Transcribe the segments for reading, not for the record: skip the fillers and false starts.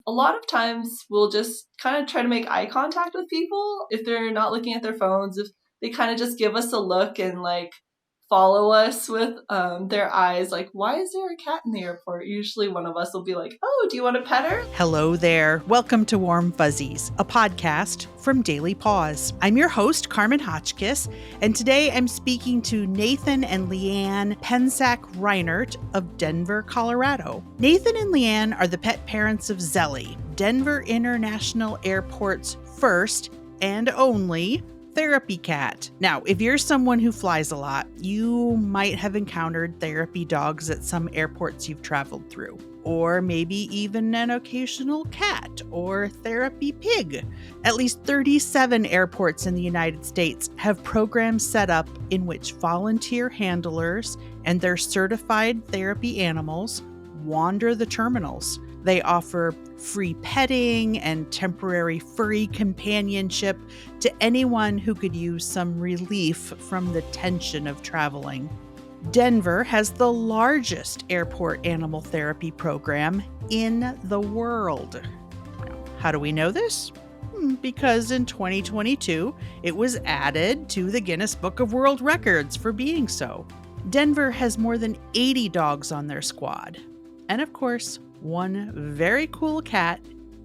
a lot of times we'll just kind of try to make eye contact with people if they're not looking at their phones, if they kind of just give us a look and like follow us with their eyes, like, why is there a cat in the airport? Usually one of us will be like, oh, do you want to pet her? Hello there. Welcome to Warm Fuzzies, a podcast from Daily Paws. I'm your host, Karman Hotchkiss, and today I'm speaking to Nathan and Liane Pensack-Rinehart of Denver, Colorado. Nathan and Liane are the pet parents of Xeli, Denver International Airport's first and only therapy cat. Now, if you're someone who flies a lot, you might have encountered therapy dogs at some airports you've traveled through, or maybe even an occasional cat or therapy pig. At least 37 airports in the United States have programs set up in which volunteer handlers and their certified therapy animals wander the terminals. They offer free petting and temporary furry companionship to anyone who could use some relief from the tension of traveling. Denver has the largest airport animal therapy program in the world. Now, how do we know this? Because in 2022, it was added to the Guinness Book of World Records for being so. Denver has more than 80 dogs on their squad. And of course, one very cool cat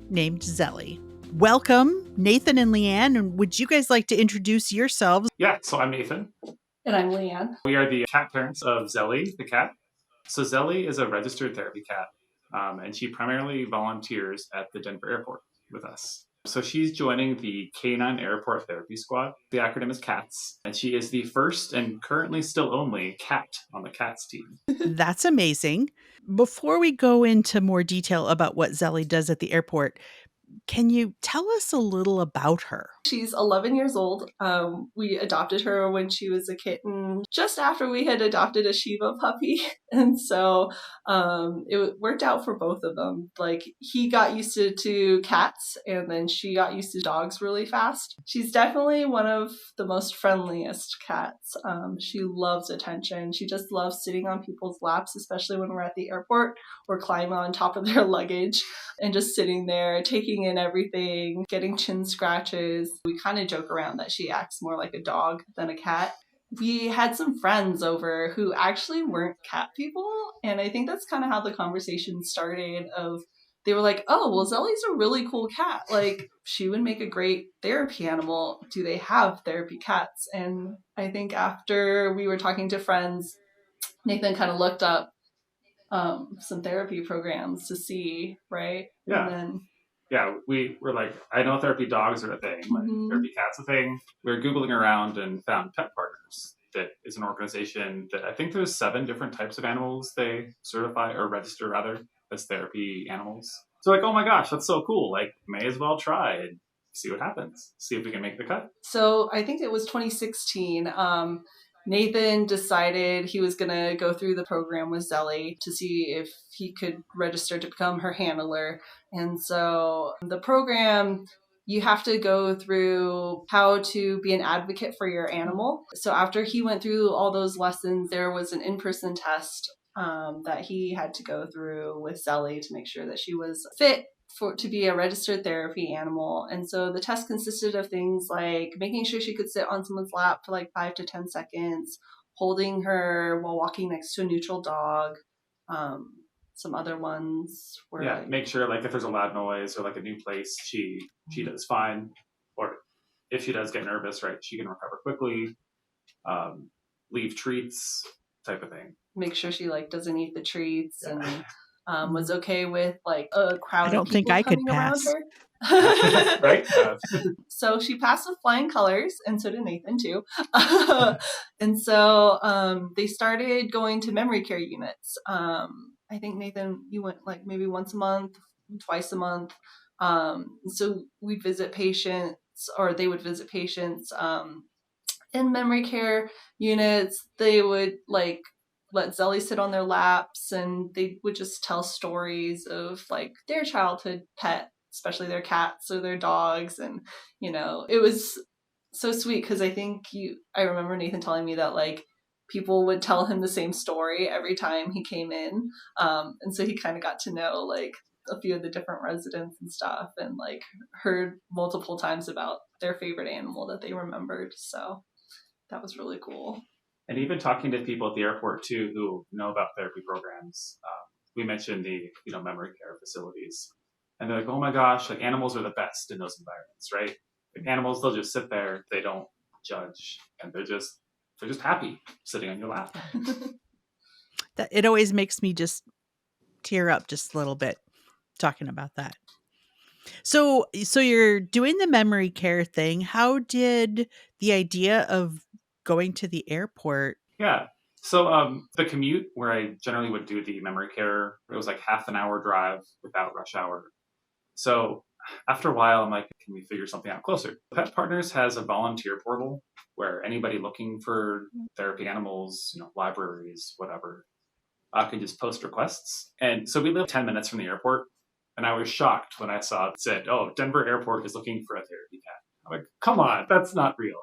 named Xeli. Welcome, Nathan and Liane. And would you guys like to introduce yourselves? Yeah, so I'm Nathan. And I'm Liane. We are the cat parents of Xeli, the cat. So Xeli is a registered therapy cat, and she primarily volunteers at the Denver airport with us. So she's joining the Canine Airport Therapy Squad. The acronym is CATS, and she is the first and currently still only cat on the CATS team. That's amazing. Before we go into more detail about what Xeli does at the airport, can you tell us a little about her? She's 11 years old. We adopted her when she was a kitten, just after we had adopted a Shiba puppy. And so it worked out for both of them. Like, he got used to cats, and then she got used to dogs really fast. She's definitely one of the most friendliest cats. She loves attention. She just loves sitting on people's laps, especially when we're at the airport or climbing on top of their luggage and just sitting there, taking in everything, getting chin scratches. We kind of joke around that she acts more like a dog than a cat. We had some friends over who actually weren't cat people, and I think that's kind of how the conversation started. They were like, oh, well, Xeli's a really cool cat. Like, she would make a great therapy animal. Do they have therapy cats? And I think after we were talking to friends, Nathan kind of looked up some therapy programs to see, right? Yeah. And then we were like, I know therapy dogs are a thing, like therapy cats a thing. We were Googling around and found Pet Partners. That is an organization that I think there's 7 different types of animals they certify or register rather as therapy animals. So like, oh my gosh, that's so cool. Like, may as well try and see what happens. See if we can make the cut. So I think it was 2016. Nathan decided he was going to go through the program with Xeli to see if he could register to become her handler. And so the program, you have to go through how to be an advocate for your animal. So after he went through all those lessons, there was an in-person test that he had to go through with Xeli to make sure that she was fit to be a registered therapy animal. And so the test consisted of things like making sure she could sit on someone's lap for like 5 to 10 seconds, holding her while walking next to a neutral dog. Some other ones were make sure like if there's a loud noise or like a new place, she does fine. Or if she does get nervous, right, she can recover quickly. Leave treats, type of thing. Make sure she like doesn't eat the treats and was okay with like a crowd I don't of people think I could coming around pass. her. Right? So she passed with flying colors, and so did Nathan too. And so they started going to memory care units. I think, Nathan, you went like maybe once a month, twice a month. So we'd visit patients, or they would visit patients in memory care units. They would like let Xeli sit on their laps, and they would just tell stories of like their childhood pet, especially their cats or their dogs. And, you know, it was so sweet because I remember Nathan telling me that like people would tell him the same story every time he came in. And so he kind of got to know like a few of the different residents and stuff, and like heard multiple times about their favorite animal that they remembered. So that was really cool. And even talking to people at the airport too who know about therapy programs, we mentioned the memory care facilities, and they're like, "Oh my gosh, like animals are the best in those environments, right? Like animals, they'll just sit there, they don't judge, and they're just happy sitting on your lap." That it always makes me just tear up just a little bit talking about that. So you're doing the memory care thing. How did the idea of going to the airport? Yeah. So the commute where I generally would do the memory care, it was like half an hour drive without rush hour. So after a while, I'm like, can we figure something out closer? Pet Partners has a volunteer portal where anybody looking for therapy animals, libraries, whatever, can just post requests. And so we live 10 minutes from the airport. And I was shocked when I saw it said, "Oh, Denver Airport is looking for a therapy cat." I'm like, come on, that's not real.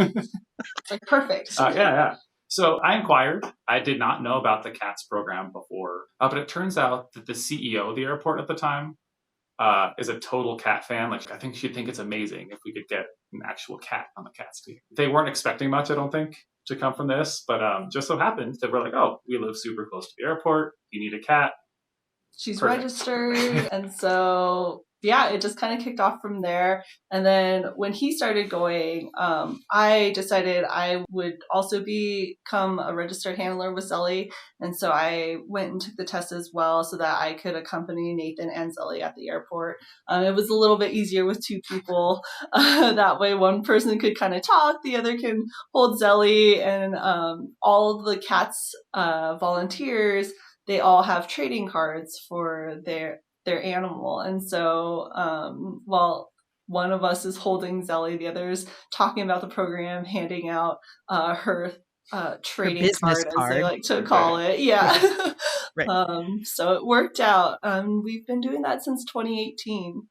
It's like perfect. Yeah. So I inquired. I did not know about the CATS program before, but it turns out that the CEO of the airport at the time is a total cat fan. Like, I think she'd think it's amazing if we could get an actual cat on the CATS team. They weren't expecting much, I don't think, to come from this, but just so happened that we're like, "Oh, we live super close to the airport. You need a cat." She's Perfect. registered. And so, yeah, it just kind of kicked off from there. And then when he started going, I decided I would also become a registered handler with Xeli. And so I went and took the test as well so that I could accompany Nathan and Xeli at the airport. It was a little bit easier with two people. That way one person could kind of talk, the other can hold Xeli, and all of the CATS volunteers, they all have trading cards for their animal. And so while one of us is holding Xeli, the other's talking about the program, handing out her trading business card, as they card. like to call it. Yeah. Right. So it worked out. We've been doing that since 2018.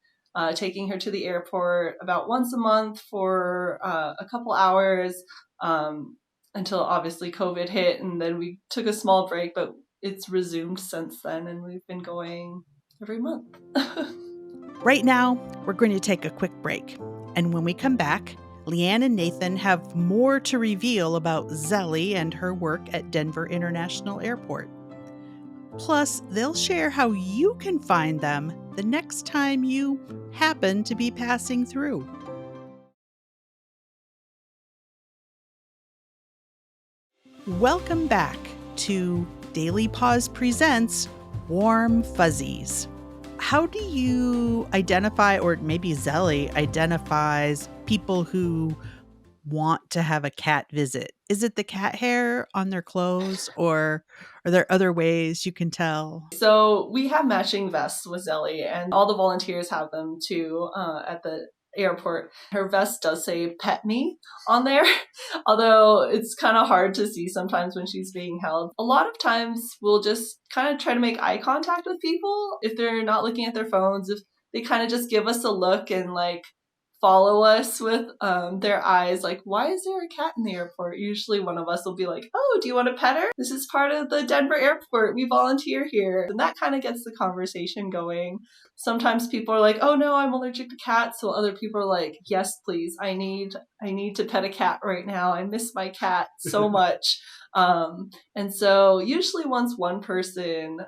Taking her to the airport about once a month for a couple hours until obviously COVID hit, and then we took a small break, but it's resumed since then, and we've been going every month. Right now, we're going to take a quick break. And when we come back, Liane and Nathan have more to reveal about Xeli and her work at Denver International Airport. Plus, they'll share how you can find them the next time you happen to be passing through. Welcome back to Daily Paws Presents Warm Fuzzies. How do you identify, or maybe Xeli identifies, people who want to have a cat visit? Is it the cat hair on their clothes, or are there other ways you can tell? So we have matching vests with Xeli, and all the volunteers have them too at the airport. Her vest does say "Pet Me" on there, although it's kind of hard to see sometimes when she's being held. A lot of times we'll just kind of try to make eye contact with people if they're not looking at their phones, if they kind of just give us a look and like follow us with their eyes, like, why is there a cat in the airport? Usually one of us will be like, "Oh, do you want to pet her? This is part of the Denver airport. We volunteer here." And that kind of gets the conversation going. Sometimes people are like, "Oh no, I'm allergic to cats." So other people are like, "Yes, please. I need to pet a cat right now. I miss my cat so much." And so usually once one person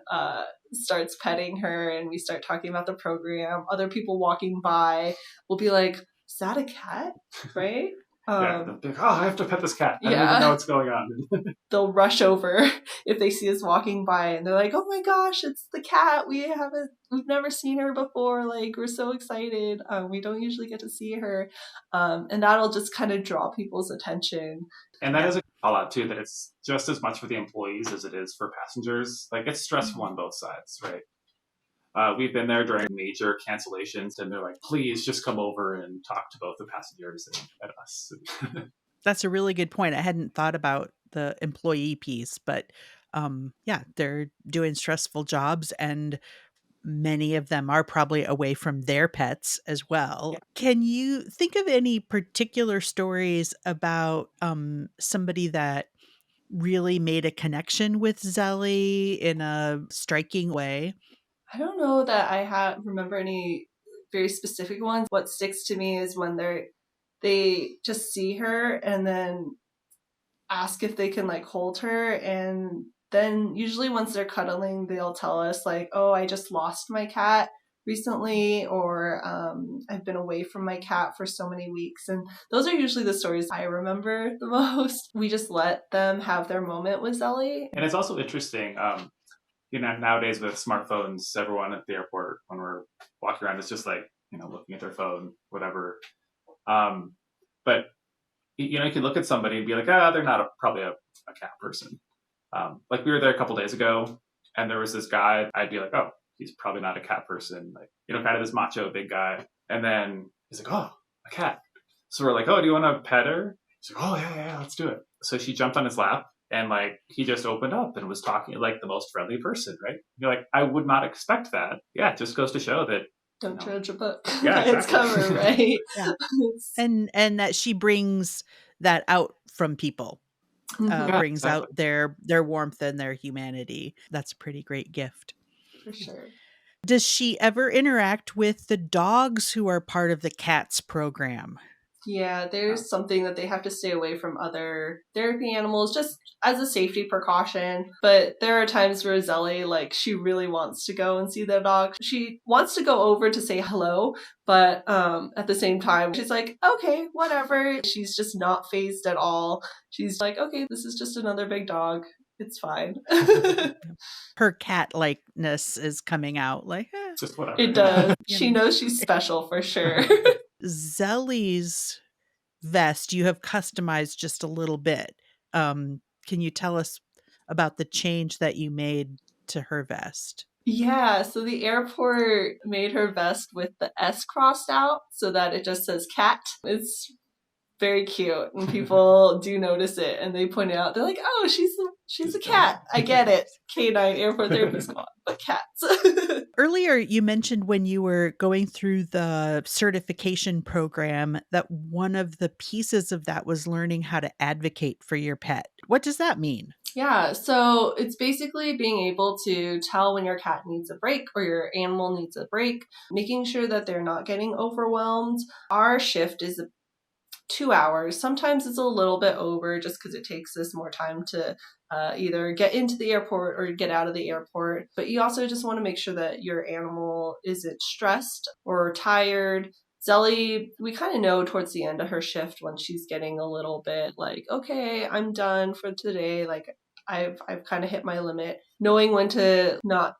starts petting her and we start talking about the program, other people walking by will be like, "Is that a cat?" Right? Yeah, they'll be like, "Oh, I have to pet this cat. I don't even know what's going on." They'll rush over if they see us walking by, and they're like, "Oh my gosh, it's the cat. We've never seen her before. Like, we're so excited. We don't usually get to see her." And that'll just kind of draw people's attention. And that is a call out too, that it's just as much for the employees as it is for passengers. Like, it's stressful on both sides, right? We've been there during major cancellations, and they're like, "Please just come over and talk to both the passengers and us." That's a really good point. I hadn't thought about the employee piece, but yeah, they're doing stressful jobs, and many of them are probably away from their pets as well. Yeah. Can you think of any particular stories about somebody that really made a connection with Xeli in a striking way? I don't know that I remember any very specific ones. What sticks to me is when they just see her and then ask if they can like hold her, and then usually once they're cuddling they'll tell us like, oh, I just lost my cat recently, or I've been away from my cat for so many weeks. And those are usually the stories I remember the most. We just let them have their moment with Xeli. And it's also interesting, nowadays with smartphones, everyone at the airport, when we're walking around, is just like, looking at their phone, whatever. But you can look at somebody and be like, they're not probably a cat person. Like we were there a couple days ago, and there was this guy. I'd be like, oh, he's probably not a cat person. Like, kind of this macho big guy. And then he's like, oh, a cat. So we're like, oh, do you want to pet her? He's like, oh, yeah, let's do it. So she jumped on his lap, and like he just opened up and was talking like the most friendly person, right? You're like, I would not expect that. Yeah, it just goes to show that don't judge a book yeah, by its cover, right? Yeah. and that she brings that out from people. Brings out their warmth and their humanity. That's a pretty great gift. For sure. Does she ever interact with the dogs who are part of the CATS program? Yeah, there's something that they have to stay away from other therapy animals just as a safety precaution. But there are times where Xeli, like, she really wants to go and see the dog. She wants to go over to say hello, but at the same time, she's like, okay, whatever. She's just not fazed at all. She's like, okay, this is just another big dog. It's fine. Her cat-likeness is coming out, like, just whatever. It does. She knows she's special for sure. Xeli's vest you have customized just a little bit. Can you tell us about the change that you made to her vest? Yeah, so the airport made her vest with the S crossed out so that it just says cat. It's very cute, and people do notice it, and they point it out. They're like, oh, she's a cat. I get it. Canine Airport Therapy Squad, but cats. Earlier, you mentioned when you were going through the certification program that one of the pieces of that was learning how to advocate for your pet. What does that mean? Yeah, so it's basically being able to tell when your cat needs a break or your animal needs a break, making sure that they're not getting overwhelmed. Our shift is 2 hours. Sometimes it's a little bit over just because it takes us more time to either get into the airport or get out of the airport. But you also just want to make sure that your animal isn't stressed or tired. Xeli, we kind of know towards the end of her shift when she's getting a little bit like, okay, I'm done for today. Like I've kind of hit my limit. Knowing when to not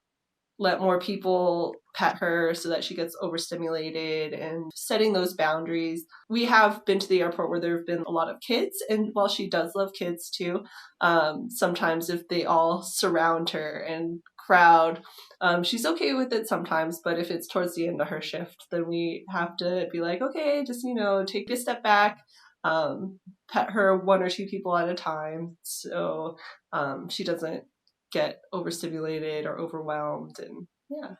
let more people pet her so that she gets overstimulated and setting those boundaries. We have been to the airport where there have been a lot of kids, and while she does love kids too, sometimes if they all surround her and crowd, she's okay with it sometimes, but if it's towards the end of her shift, then we have to be like, okay, just, take a step back, pet her one or two people at a time so she doesn't get overstimulated or overwhelmed, and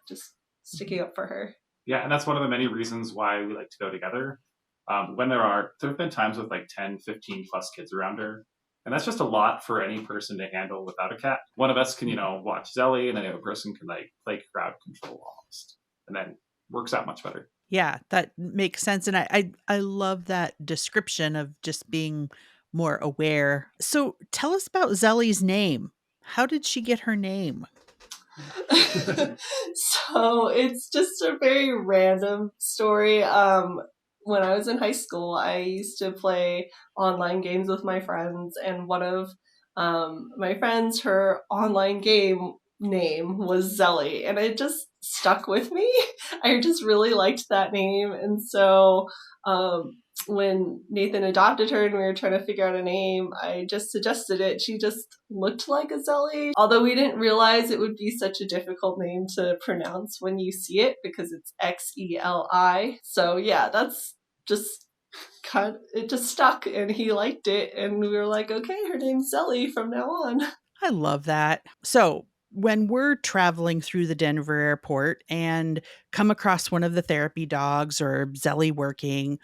just sticking up for her. Yeah, and that's one of the many reasons why we like to go together. When there have been times with like 10, 15 plus kids around her, and that's just a lot for any person to handle without a cat. One of us can, watch Xeli, and then the other person can like play crowd control almost, and then works out much better. Yeah, that makes sense. And I love that description of just being more aware. So tell us about Xeli's name. How did she get her name? So it's just a very random story. When I was in high school, I used to play online games with my friends, and one of my friends, her online game name was Xeli, and it just stuck with me. I just really liked that name, and so when Nathan adopted her and we were trying to figure out a name, I just suggested it. She just looked like a Xeli, although we didn't realize it would be such a difficult name to pronounce when you see it because it's Xeli. So yeah, that's just it just stuck, and he liked it, and we were like, okay, her name's Xeli from now on. I love that. So when we're traveling through the Denver airport and come across one of the therapy dogs or Xeli working,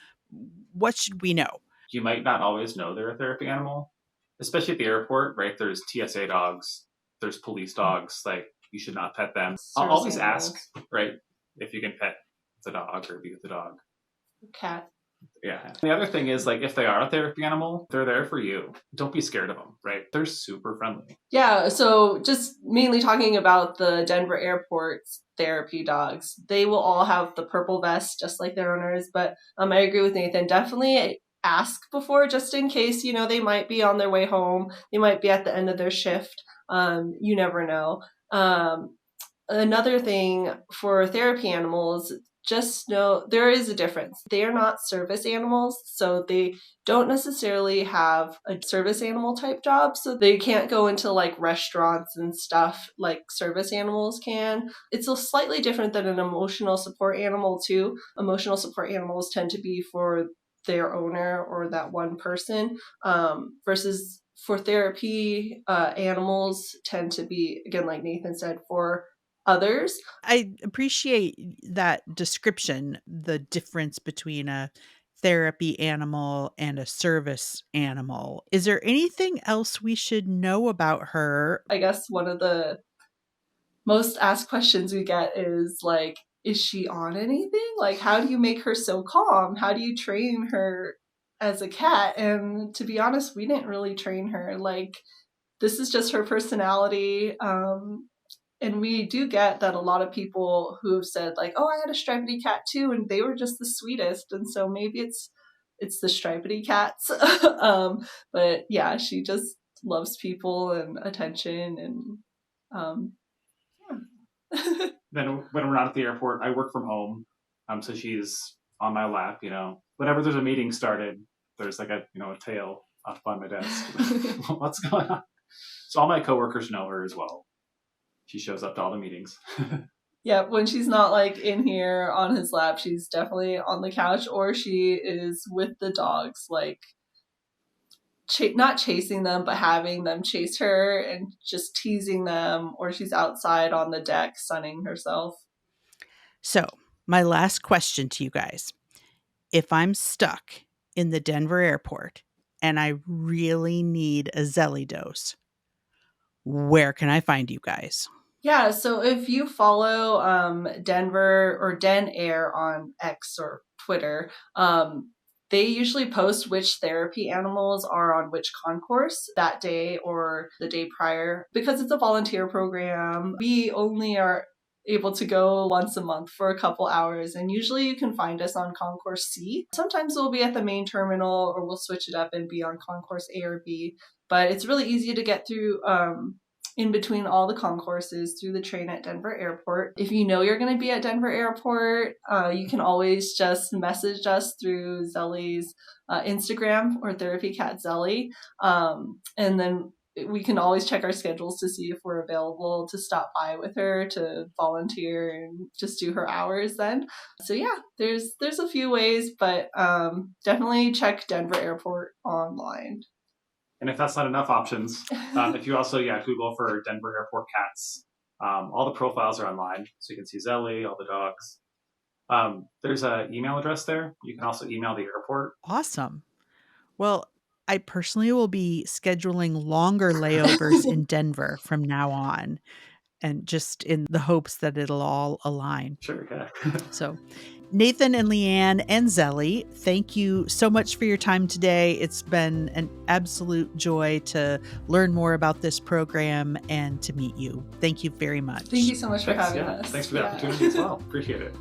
what should we know? You might not always know they're a therapy animal, especially at the airport, right? There's TSA dogs, there's police dogs. Like you should not pet them. I'll Service always animals. ask, right, if you can pet the dog or be with the dog. Cat. Yeah. The other thing is, like, if they are a therapy animal, they're there for you. Don't be scared of them, right? They're super friendly. Yeah, so just mainly talking about the Denver airport's therapy dogs. They will all have the purple vest, just like their owners. But I agree with Nathan. Definitely ask before, just in case, they might be on their way home. They might be at the end of their shift. You never know. Another thing for therapy animals, just know there is a difference. They are not service animals, so they don't necessarily have a service animal type job, so they can't go into like restaurants and stuff like service animals can. It's a slightly different than an emotional support animal too. Emotional support animals tend to be for their owner or that one person, versus for therapy, animals tend to be, again, like Nathan said, for others. I appreciate that description, the difference between a therapy animal and a service animal. Is there anything else we should know about her? I guess one of the most asked questions we get is like, is she on anything? Like, how do you make her so calm? How do you train her as a cat? And to be honest, we didn't really train her. Like, this is just her personality. And we do get that a lot of people who have said like, oh, I had a stripedy cat too, and they were just the sweetest. And so maybe it's the stripedy cats. But yeah, she just loves people and attention, and yeah. Then when we're not at the airport, I work from home. So she's on my lap, Whenever there's a meeting started, there's like a tail off by my desk. What's going on? So all my coworkers know her as well. She shows up to all the meetings. Yeah, when she's not like in here on his lap, she's definitely on the couch, or she is with the dogs, like not chasing them, but having them chase her and just teasing them, or she's outside on the deck sunning herself. So, my last question to you guys. If I'm stuck in the Denver airport and I really need a Xeli dose, where can I find you guys? Yeah, so if you follow Denver or Den Air on X or Twitter, they usually post which therapy animals are on which concourse that day or the day prior. Because it's a volunteer program, we only are able to go once a month for a couple hours, and usually you can find us on concourse C. Sometimes we'll be at the main terminal, or we'll switch it up and be on concourse A or B, but it's really easy to get through in between all the concourses through the train at Denver Airport. If you know you're going to be at Denver Airport, you can always just message us through Xeli's Instagram, or Therapy Cat Xeli, and then we can always check our schedules to see if we're available to stop by with her to volunteer and just do her hours then. So yeah, there's a few ways, but definitely check Denver Airport online. And if that's not enough options, if you also Google for Denver Airport cats, all the profiles are online, so you can see Xeli, all the dogs. There's an email address there. You can also email the airport. Awesome. Well, I personally will be scheduling longer layovers in Denver from now on, and just in the hopes that it'll all align. Sure, yeah. So, Nathan and Liane and Xeli, thank you so much for your time today. It's been an absolute joy to learn more about this program and to meet you. Thank you very much. Thank you so much for having us. Thanks for the opportunity as well. Appreciate it.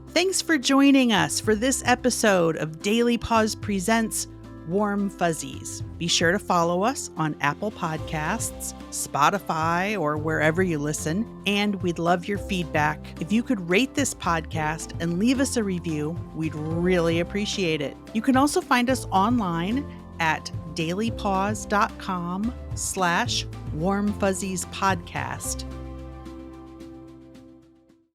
Thanks for joining us for this episode of Daily Paws Presents Warm Fuzzies. Be sure to follow us on Apple Podcasts, Spotify, or wherever you listen, and we'd love your feedback. If you could rate this podcast and leave us a review, we'd really appreciate it. You can also find us online at dailypaws.com/warmfuzziespodcast.